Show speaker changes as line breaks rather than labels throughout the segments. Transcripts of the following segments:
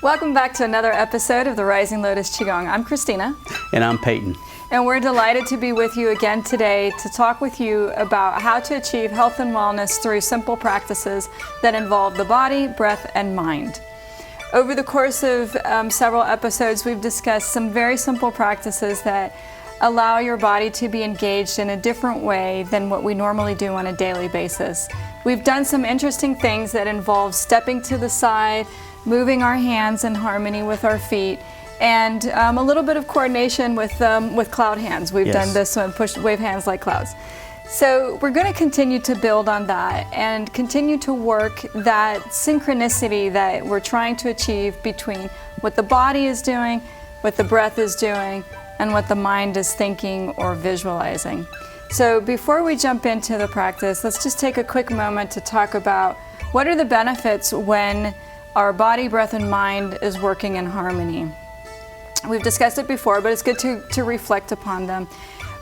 Welcome back to another episode of the Rising Lotus Qigong. I'm Christina.
And I'm Peyton.
And we're delighted to be with you again today to talk with you about how to achieve health and wellness through simple practices that involve the body, breath, and mind. Over the course of several episodes, we've discussed some very simple practices that allow your body to be engaged in a different way than what we normally do on a daily basis. We've done some interesting things that involve stepping to the side, moving our hands in harmony with our feet, and a little bit of coordination with cloud hands. We've done this one, push wave hands like clouds. So we're going to continue to build on that and continue to work that synchronicity that we're trying to achieve between what the body is doing, what the breath is doing, and what the mind is thinking or visualizing. So before we jump into the practice, let's just take a quick moment to talk about what are the benefits when our body, breath, and mind is working in harmony. We've discussed it before, but it's good to reflect upon them.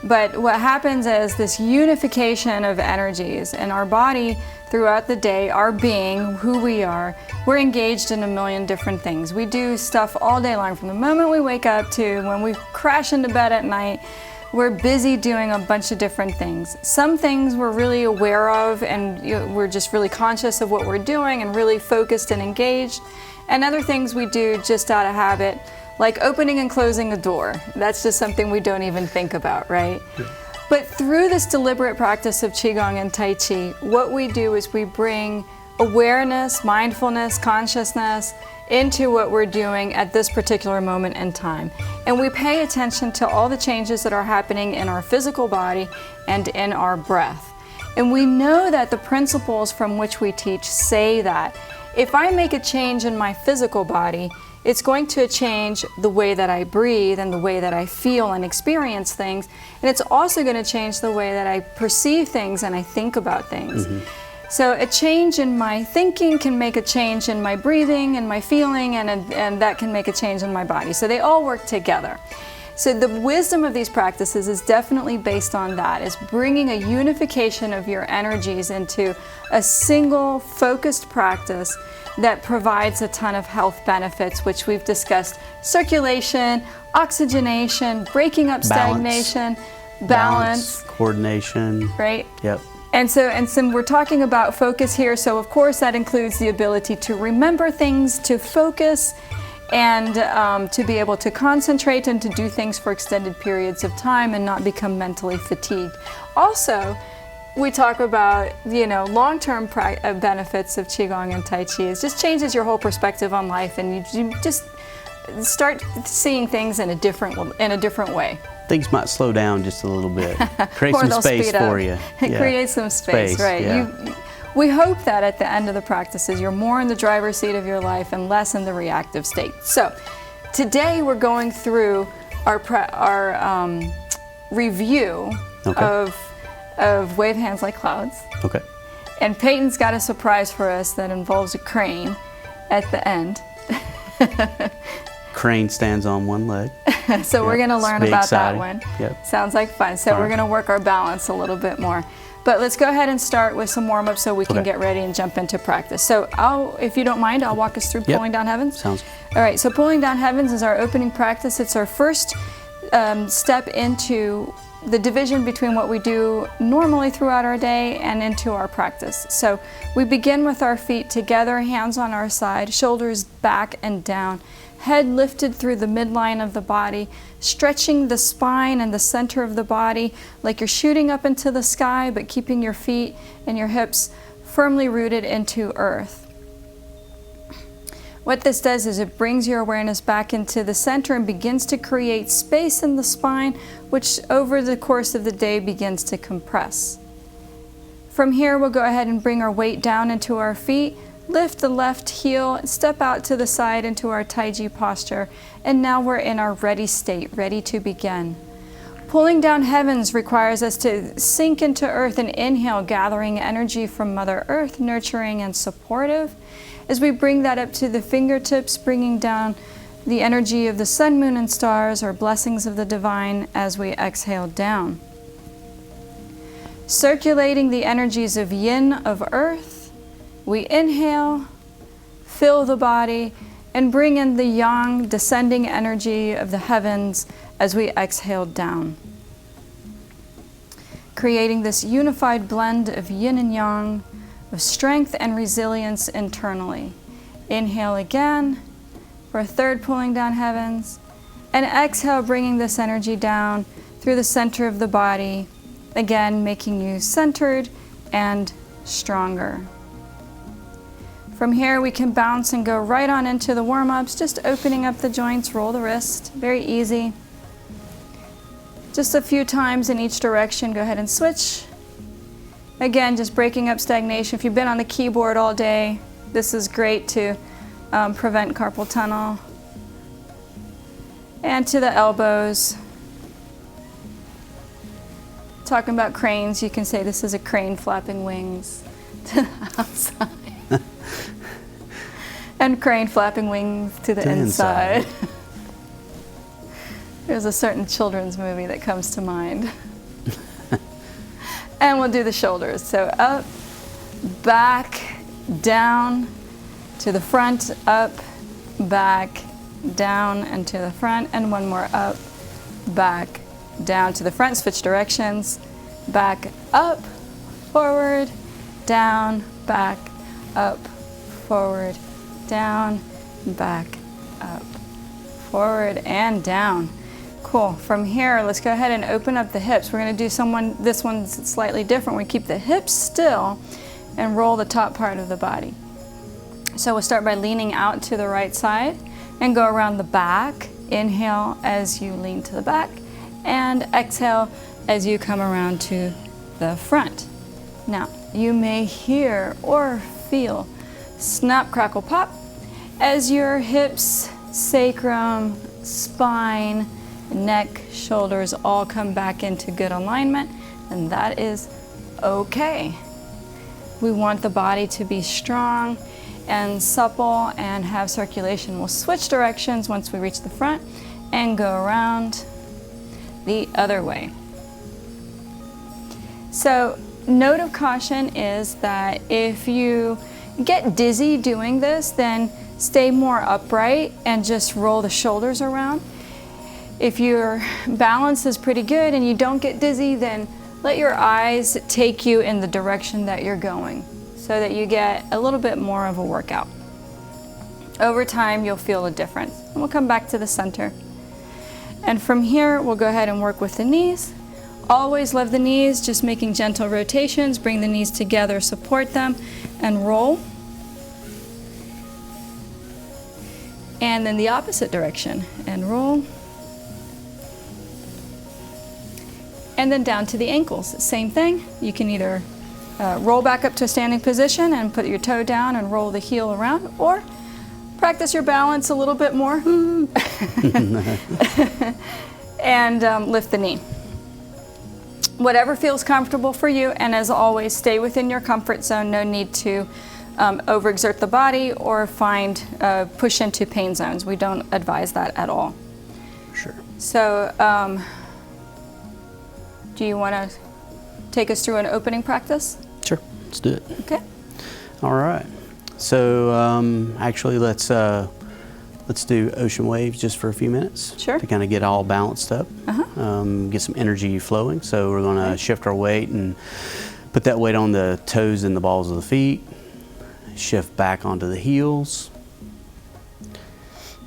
But what happens is this unification of energies in our body throughout the day, our being, who we are, we're engaged in a million different things. We do stuff all day long, from the moment we wake up to when we crash into bed at night. We're busy doing a bunch of different things. Some things we're really aware of and we're just really conscious of what we're doing and really focused and engaged. And other things we do just out of habit, like opening and closing a door. That's just something we don't even think about, right? Yeah. But through this deliberate practice of Qigong and Tai Chi, what we do is we bring awareness, mindfulness, consciousness into what we're doing at this particular moment in time. And we pay attention to all the changes that are happening in our physical body and in our breath. And we know that the principles from which we teach say that if I make a change in my physical body, it's going to change the way that I breathe and the way that I feel and experience things. And it's also going to change the way that I perceive things and I think about things. Mm-hmm. So a change in my thinking can make a change in my breathing and my feeling, and that can make a change in my body. So they all work together. So the wisdom of these practices is definitely based on that, is bringing a unification of your energies into a single focused practice that provides a ton of health benefits, which we've discussed: circulation, oxygenation, breaking up stagnation, balance,
coordination.
Right?
Yep.
And so we're talking about focus here. So of course that includes the ability to remember things, to focus, and to be able to concentrate and to do things for extended periods of time and not become mentally fatigued. Also, we talk about, long-term benefits of Qigong and Tai Chi. It just changes your whole perspective on life, and you just start seeing things in a different way.
Things might slow down just a little bit. Create some space for you.
It creates some space, right?
Yeah.
We hope that at the end of the practices, you're more in the driver's seat of your life and less in the reactive state. So today we're going through our review of wave hands like clouds. Okay. And Peyton's got a surprise for us that involves a crane at the end.
Crane stands on one leg.
So we're going to learn about that one.
Yep.
Sounds like fun. So we're going to work our balance a little bit more. But let's go ahead and start with some warm-up so we can get ready and jump into practice. So if you don't mind, I'll walk us through Pulling Down Heavens.
Sounds good.
All right, so Pulling Down Heavens is our opening practice. It's our first step into the division between what we do normally throughout our day and into our practice. So we begin with our feet together, hands on our side, shoulders back and down, head lifted through the midline of the body, stretching the spine and the center of the body like you're shooting up into the sky, but keeping your feet and your hips firmly rooted into earth. What this does is it brings your awareness back into the center and begins to create space in the spine, which over the course of the day begins to compress. From here, we'll go ahead and bring our weight down into our feet, lift the left heel, step out to the side into our Tai Chi posture, and now we're in our ready state, ready to begin. Pulling Down Heavens requires us to sink into earth and inhale, gathering energy from Mother Earth, nurturing and supportive. As we bring that up to the fingertips, bringing down the energy of the sun, moon, and stars, or blessings of the divine as we exhale down. Circulating the energies of yin of earth, we inhale, fill the body, and bring in the yang, descending energy of the heavens as we exhale down. Creating this unified blend of yin and yang, of strength and resilience internally. Inhale again for a third pulling down heavens, and exhale, bringing this energy down through the center of the body, again making you centered and stronger. From here we can bounce and go right on into the warm-ups, just opening up the joints, roll the wrist, very easy. Just a few times in each direction, go ahead and switch. Again, just breaking up stagnation. If you've been on the keyboard all day, this is great to prevent carpal tunnel. And to the elbows. Talking about cranes, you can say this is a crane flapping wings to the outside. And crane flapping wings to the inside. There's a certain children's movie that comes to mind. And we'll do the shoulders. So up, back, down, to the front, up, back, down, and to the front. And one more up, back, down to the front. Switch directions. Back, up, forward, down, back, up, forward, down, back, up, forward, and down. Cool. From here, let's go ahead and open up the hips. We're going to do this one's slightly different. We keep the hips still and roll the top part of the body. So we'll start by leaning out to the right side and go around the back. Inhale as you lean to the back, and exhale as you come around to the front. Now, you may hear or feel snap, crackle, pop as your hips, sacrum, spine, neck, shoulders all come back into good alignment, and that is okay. We want the body to be strong and supple and have circulation. We'll switch directions once we reach the front and go around the other way. So, note of caution is that if you get dizzy doing this, then stay more upright and just roll the shoulders around. If your balance is pretty good and you don't get dizzy, then let your eyes take you in the direction that you're going so that you get a little bit more of a workout. Over time, you'll feel a difference. And we'll come back to the center. And from here, we'll go ahead and work with the knees. Always love the knees, just making gentle rotations. Bring the knees together, support them, and roll. And then the opposite direction, and roll. And then down to the ankles, same thing. You can either roll back up to a standing position and put your toe down and roll the heel around, or practice your balance a little bit more and lift the knee. Whatever feels comfortable for you, and as always, stay within your comfort zone. No need to overexert the body or push into pain zones. We don't advise that at all.
Sure.
So, do you want to take us through an opening practice?
Sure, let's do it.
Okay.
All right. So actually, let's do ocean waves just for a few minutes.
Sure.
To kind of get all balanced up, get some energy flowing. So we're going to shift our weight and put that weight on the toes and the balls of the feet. Shift back onto the heels.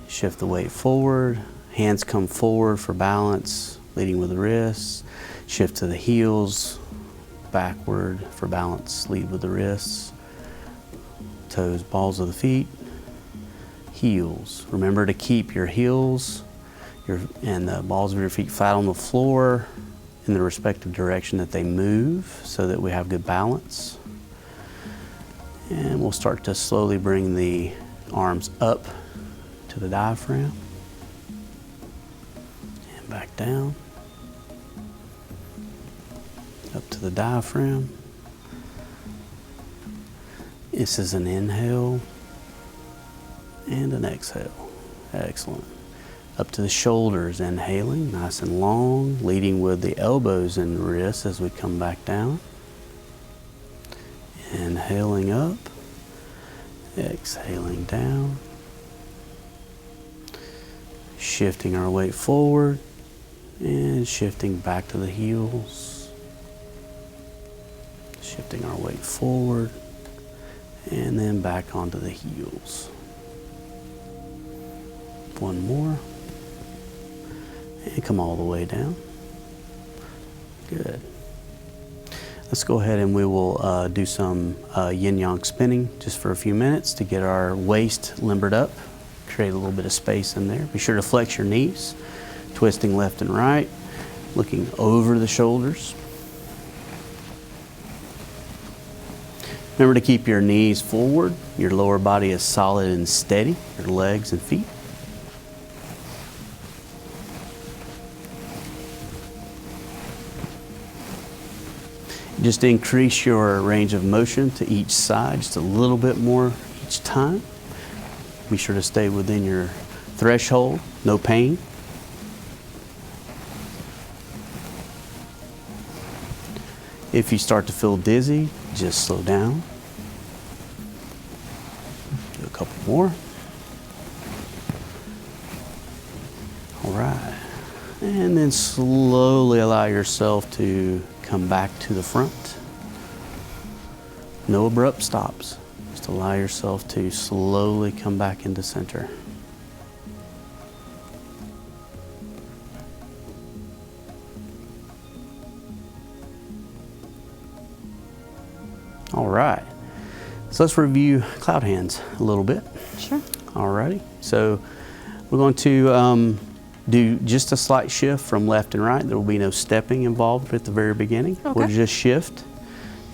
Shift the weight forward. Hands come forward for balance, leading with the wrists. Shift to the heels, backward for balance, lead with the wrists. Toes, balls of the feet, heels. Remember to keep your heels and the balls of your feet flat on the floor in the respective direction that they move so that we have good balance. And we'll start to slowly bring the arms up to the diaphragm and back down. Up to the diaphragm. This is an inhale and an exhale. Excellent. Up to the shoulders, inhaling, nice and long, leading with the elbows and wrists as we come back down. Inhaling up, exhaling down. shifting our weight forward and shifting back to the heels. Shifting our weight forward and then back onto the heels. One more. And come all the way down. Good. Let's go ahead and we will do some yin-yang spinning just for a few minutes to get our waist limbered up. Create a little bit of space in there. Be sure to flex your knees, twisting left and right, looking over the shoulders. Remember to keep your knees forward. Your lower body is solid and steady, your legs and feet. Just increase your range of motion to each side, just a little bit more each time. Be sure to stay within your threshold, no pain. If you start to feel dizzy, just slow down. Do a couple more. All right. And then slowly allow yourself to come back to the front. No abrupt stops. Just allow yourself to slowly come back into center. All right. So let's review cloud hands a little bit.
Sure.
All righty. So we're going to do just a slight shift from left and right. There will be no stepping involved at the very beginning.
Okay.
We'll just shift.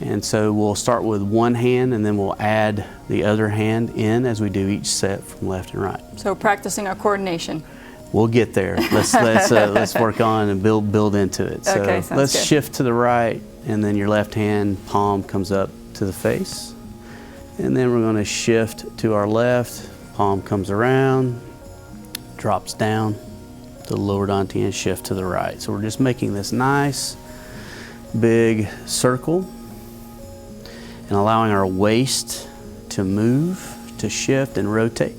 And so we'll start with one hand and then we'll add the other hand in as we do each set from left and right.
So practicing our coordination.
We'll get there. Let's work on and build into it. So
Okay, sounds
let's
good.
shift to the right, and then your left hand palm comes up to the face. And then we're going to shift to our left, palm comes around, drops down to the lower dantian, and shift to the right. So we're just making this nice big circle and allowing our waist to move, to shift and rotate.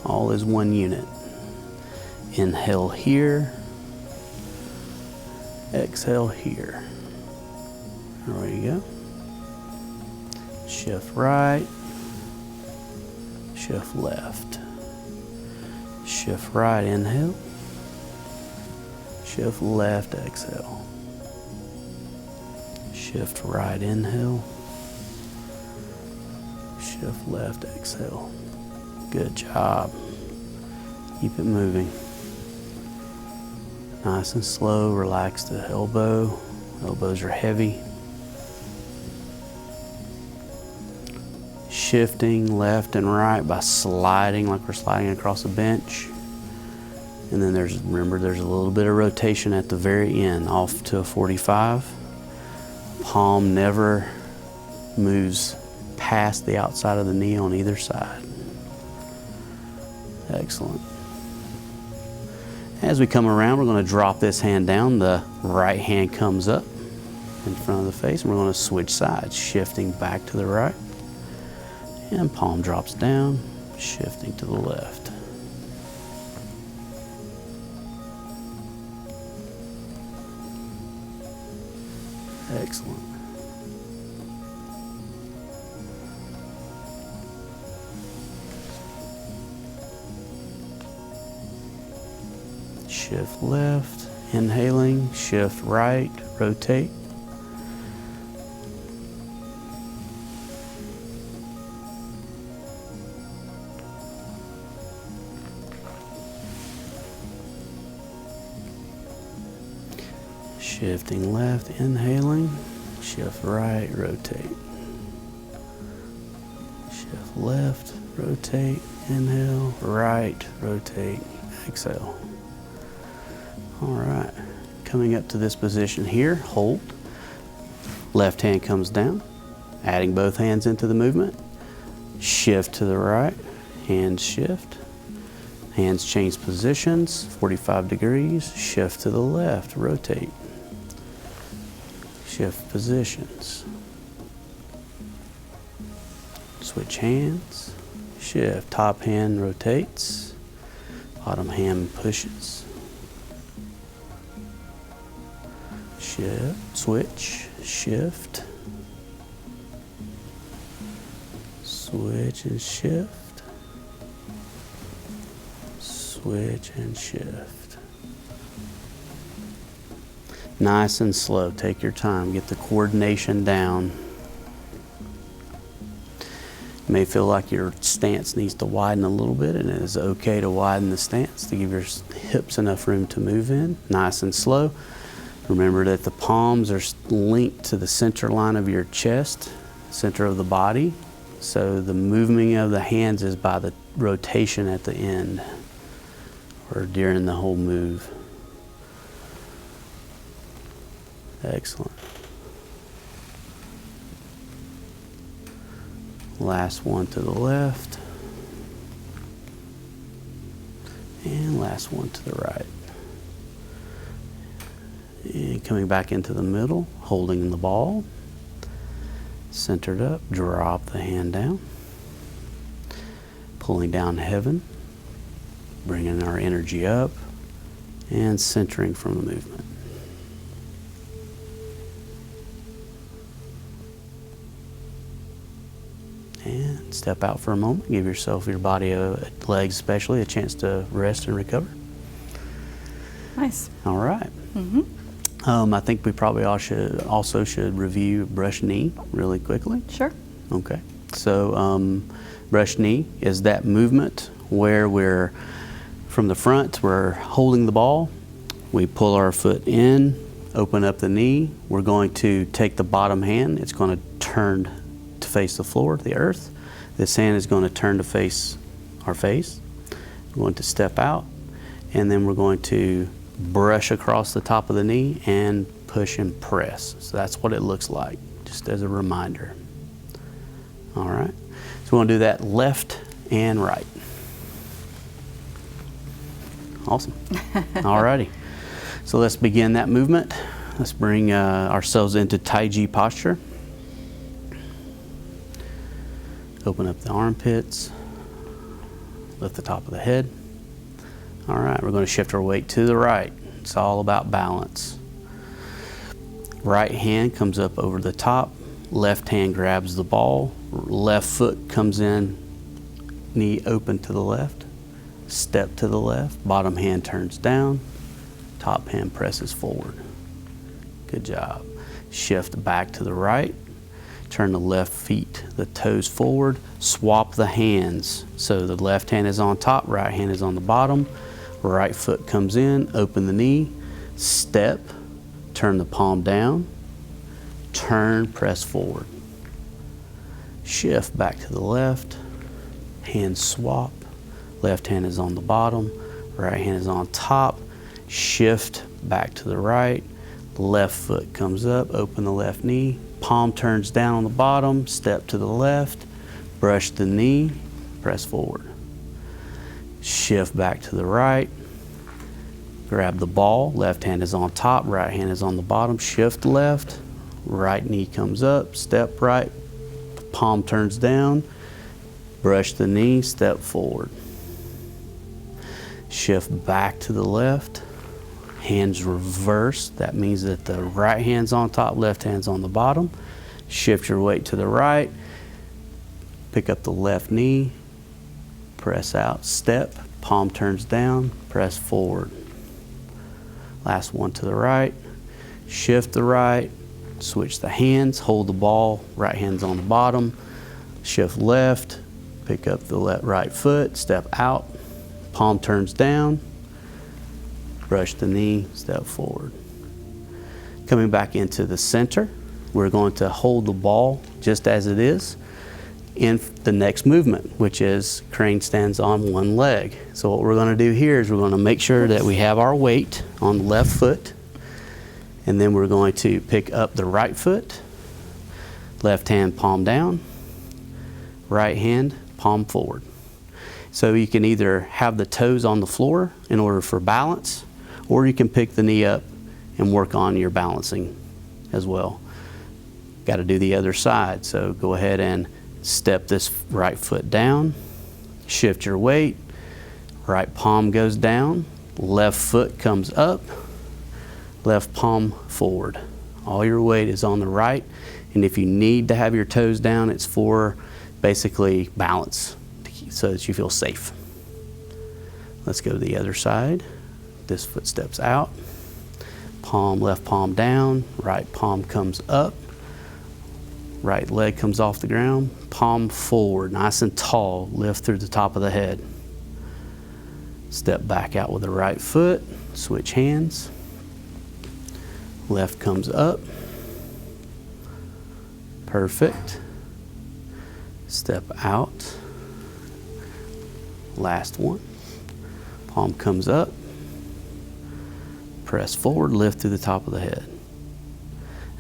All is one unit. Inhale here, exhale here. There you go. Shift right, shift left. Shift right, inhale. Shift left, exhale. Shift right, inhale. Shift left, exhale. Good job. Keep it moving. Nice and slow, relax the elbow. Elbows are heavy. Shifting left and right by sliding like we're sliding across a bench. And then remember there's a little bit of rotation at the very end, off to a 45. Palm never moves past the outside of the knee on either side. Excellent. As we come around, we're going to drop this hand down. The right hand comes up in front of the face, and we're going to switch sides, shifting back to the right. And palm drops down, shifting to the left. Excellent. Shift left, inhaling, shift right, rotate. Shifting left, inhaling, shift right, rotate. Shift left, rotate, inhale, right, rotate, exhale. All right, coming up to this position here, hold. Left hand comes down, adding both hands into the movement. Shift to the right, hands shift. Hands change positions, 45 degrees. Shift to the left, rotate. Shift positions. Switch hands, shift. Top hand rotates. Bottom hand pushes. Shift, switch, shift. Switch and shift. Switch and shift. Nice and slow. Take your time. Get the coordination down. You may feel like your stance needs to widen a little bit, and it is okay to widen the stance to give your hips enough room to move in. Nice and slow. Remember that the palms are linked to the center line of your chest, center of the body. So the movement of the hands is by the rotation at the end or during the whole move. Excellent. Last one to the left. And last one to the right. And coming back into the middle, holding the ball. Centered up, drop the hand down. Pulling down heaven. Bringing our energy up. And centering from the movement. And step out for a moment. Give yourself, your body, legs especially, a chance to rest and recover.
Nice.
All right. I think we probably also should review brush knee really quickly.
Sure.
Okay. So brush knee is that movement where we're, from the front, we're holding the ball. We pull our foot in, open up the knee. We're going to take the bottom hand. It's going to turn to face the floor, the earth. This hand is going to turn to face our face. We're going to step out, and then we're going to brush across the top of the knee and push and press. So that's what it looks like, just as a reminder. All right. So we're going to do that left and right. Awesome. All righty. So let's begin that movement. Let's bring ourselves into Tai Chi posture. Open up the armpits, lift the top of the head. All right, we're going to shift our weight to the right. It's all about balance. Right hand comes up over the top, left hand grabs the ball, left foot comes in, knee open to the left, step to the left, bottom hand turns down, top hand presses forward. Good job. Shift back to the right. Turn the left feet, the toes forward, swap the hands. So the left hand is on top, right hand is on the bottom. Right foot comes in, open the knee, step, turn the palm down, turn, press forward. Shift back to the left, hand swap, left hand is on the bottom, right hand is on top, shift back to the right, left foot comes up, open the left knee, palm turns down on the bottom, step to the left, brush the knee, press forward. Shift back to the right, grab the ball, left hand is on top, right hand is on the bottom, shift left, right knee comes up, step right, palm turns down, brush the knee, step forward. Shift back to the left, hands reverse. That means that the right hand's on top, left hand's on the bottom. Shift your weight to the right, pick up the left knee, press out, step, palm turns down, press forward. Last one to the right, shift the right, switch the hands, hold the ball, right hand's on the bottom, shift left, pick up the right foot, step out, palm turns down, brush the knee, step forward. Coming back into the center, we're going to hold the ball just as it is in the next movement, which is crane stands on one leg. So what we're going to do here is we're going to make sure that we have our weight on the left foot, and then we're going to pick up the right foot, left hand palm down, right hand palm forward. So you can either have the toes on the floor in order for balance, or you can pick the knee up and work on your balancing as well. Got to do the other side, so go ahead and step this right foot down, shift your weight, Right palm goes down, left foot comes up, left palm forward. All your weight is on the right, and if you need to have your toes down, it's for basically balance, so that you feel safe. Let's go to the other side. This foot steps out, palm, left palm down, right palm comes up, right leg comes off the ground, palm forward, nice and tall, lift through the top of the head. Step back out with the right foot, switch hands, left comes up, perfect. Step out, last one, palm comes up, press forward, lift through the top of the head.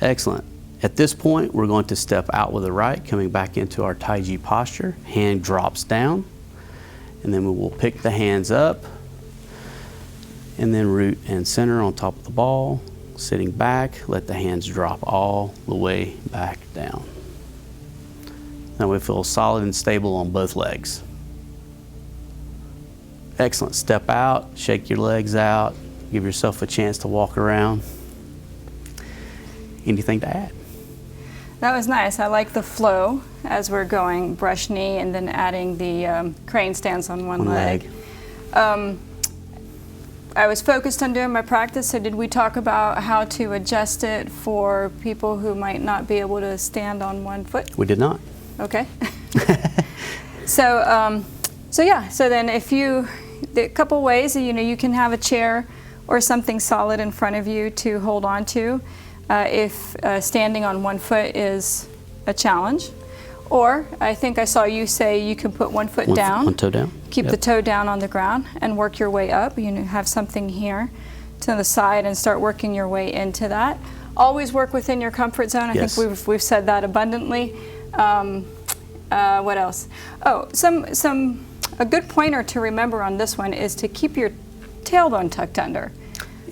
Excellent. At this point, we're going to step out with the right, coming back into our Tai Chi posture. Hand drops down, and then we will pick the hands up, and then root and center on top of the ball. Sitting back, let the hands drop all the way back down. Now we feel solid and stable on both legs. Excellent. Step out, shake your legs out, give yourself a chance to walk around. Anything to add?
That was nice. I like the flow as we're going, brush knee and then adding the crane stance on one leg. I was focused on doing my practice, so did we talk about how to adjust it for people who might not be able to stand on one foot?
We did not.
Okay. So then if a couple ways, you can have a chair or something solid in front of you to hold on to if standing on one foot is a challenge. Or I think I saw you say you can put one foot down.
One toe down.
Keep the toe down on the ground and work your way up. Have something here to the side and start working your way into that. Always work within your comfort zone. I think we've said that abundantly. What else? Oh, a good pointer to remember on this one is to keep your tailbone tucked under.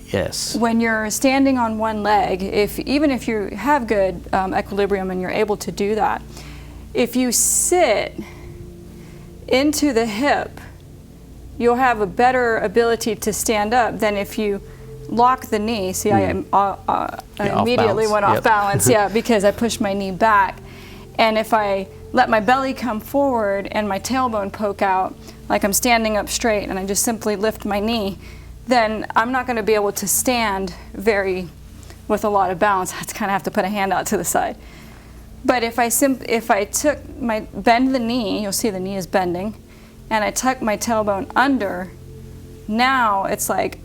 Yes.
When you're standing on one leg, even if you have good equilibrium and you're able to do that, if you sit into the hip, you'll have a better ability to stand up than if you lock the knee. See, I immediately went off balance, because I pushed my knee back. And if I let my belly come forward and my tailbone poke out, like I'm standing up straight and I just simply lift my knee, then I'm not going to be able to stand with a lot of balance. I kind of have to put a hand out to the side. But if I bend the knee, you'll see the knee is bending, and I tuck my tailbone under, now it's like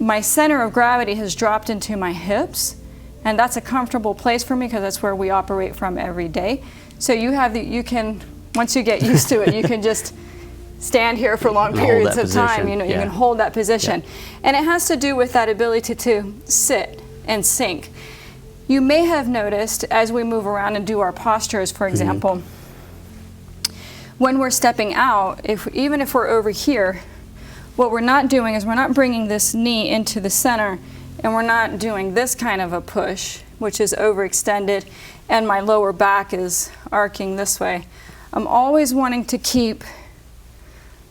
my center of gravity has dropped into my hips, and that's a comfortable place for me because that's where we operate from every day. So once you get used to it, you can just stand here for long periods of time. You can hold that position. And it has to do with that ability to sit and sink. You may have noticed as we move around and do our postures, for example, when we're stepping out, even if we're over here, what we're not doing is we're not bringing this knee into the center, and we're not doing this kind of a push, which is overextended, and my lower back is arcing this way. I'm always wanting to keep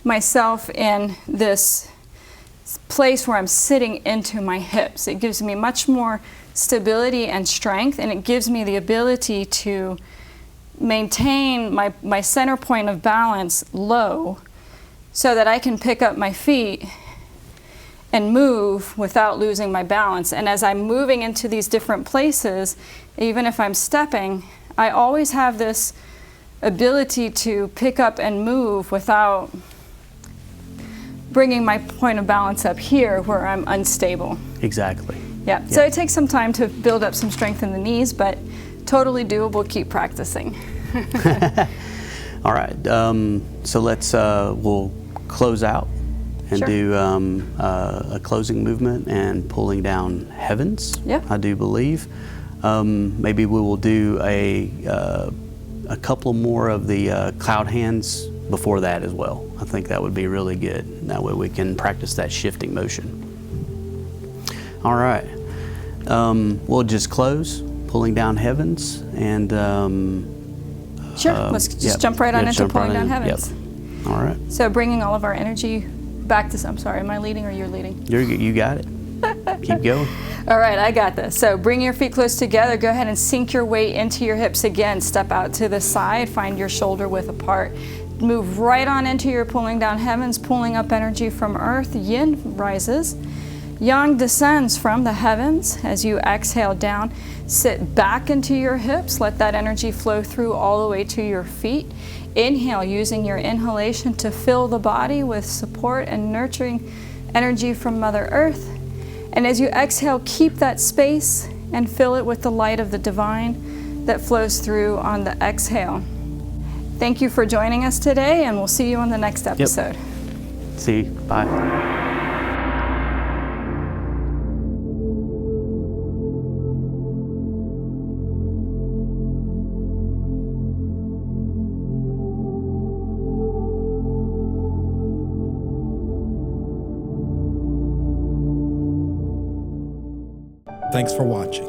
myself in this place where I'm sitting into my hips. It gives me much more stability and strength, and it gives me the ability to maintain my center point of balance low so that I can pick up my feet and move without losing my balance. And as I'm moving into these different places, even if I'm stepping, I always have this ability to pick up and move without bringing my point of balance up here where I'm unstable.
Exactly.
Yeah, so it takes some time to build up some strength in the knees, but totally doable. Keep practicing.
All right, so we'll close out and do a closing movement and pulling down heavens, I do believe. Maybe we will do a couple more of the cloud hands before that as well. I think that would be really good. That way we can practice that shifting motion. All right, we'll just close, pulling down heavens, and
let's just jump right on into pulling down heavens.
All right.
So bringing all of our energy back to, I'm sorry, am I leading or you're leading?
You got it. Keep going.
All right, I got this. So bring your feet close together. Go ahead and sink your weight into your hips again. Step out to the side. Find your shoulder width apart. Move right on into your pulling down heavens, pulling up energy from earth. Yin rises. Yang descends from the heavens. As you exhale down, sit back into your hips. Let that energy flow through all the way to your feet. Inhale, using your inhalation to fill the body with support and nurturing energy from Mother Earth. And as you exhale, keep that space and fill it with the light of the divine that flows through on the exhale. Thank you for joining us today, and we'll see you on the next episode.
Yep. See you. Bye.
Thanks for watching.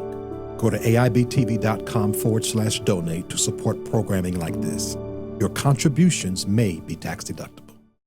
Go to aibtv.com/donate to support programming like this. Your contributions may be tax deductible.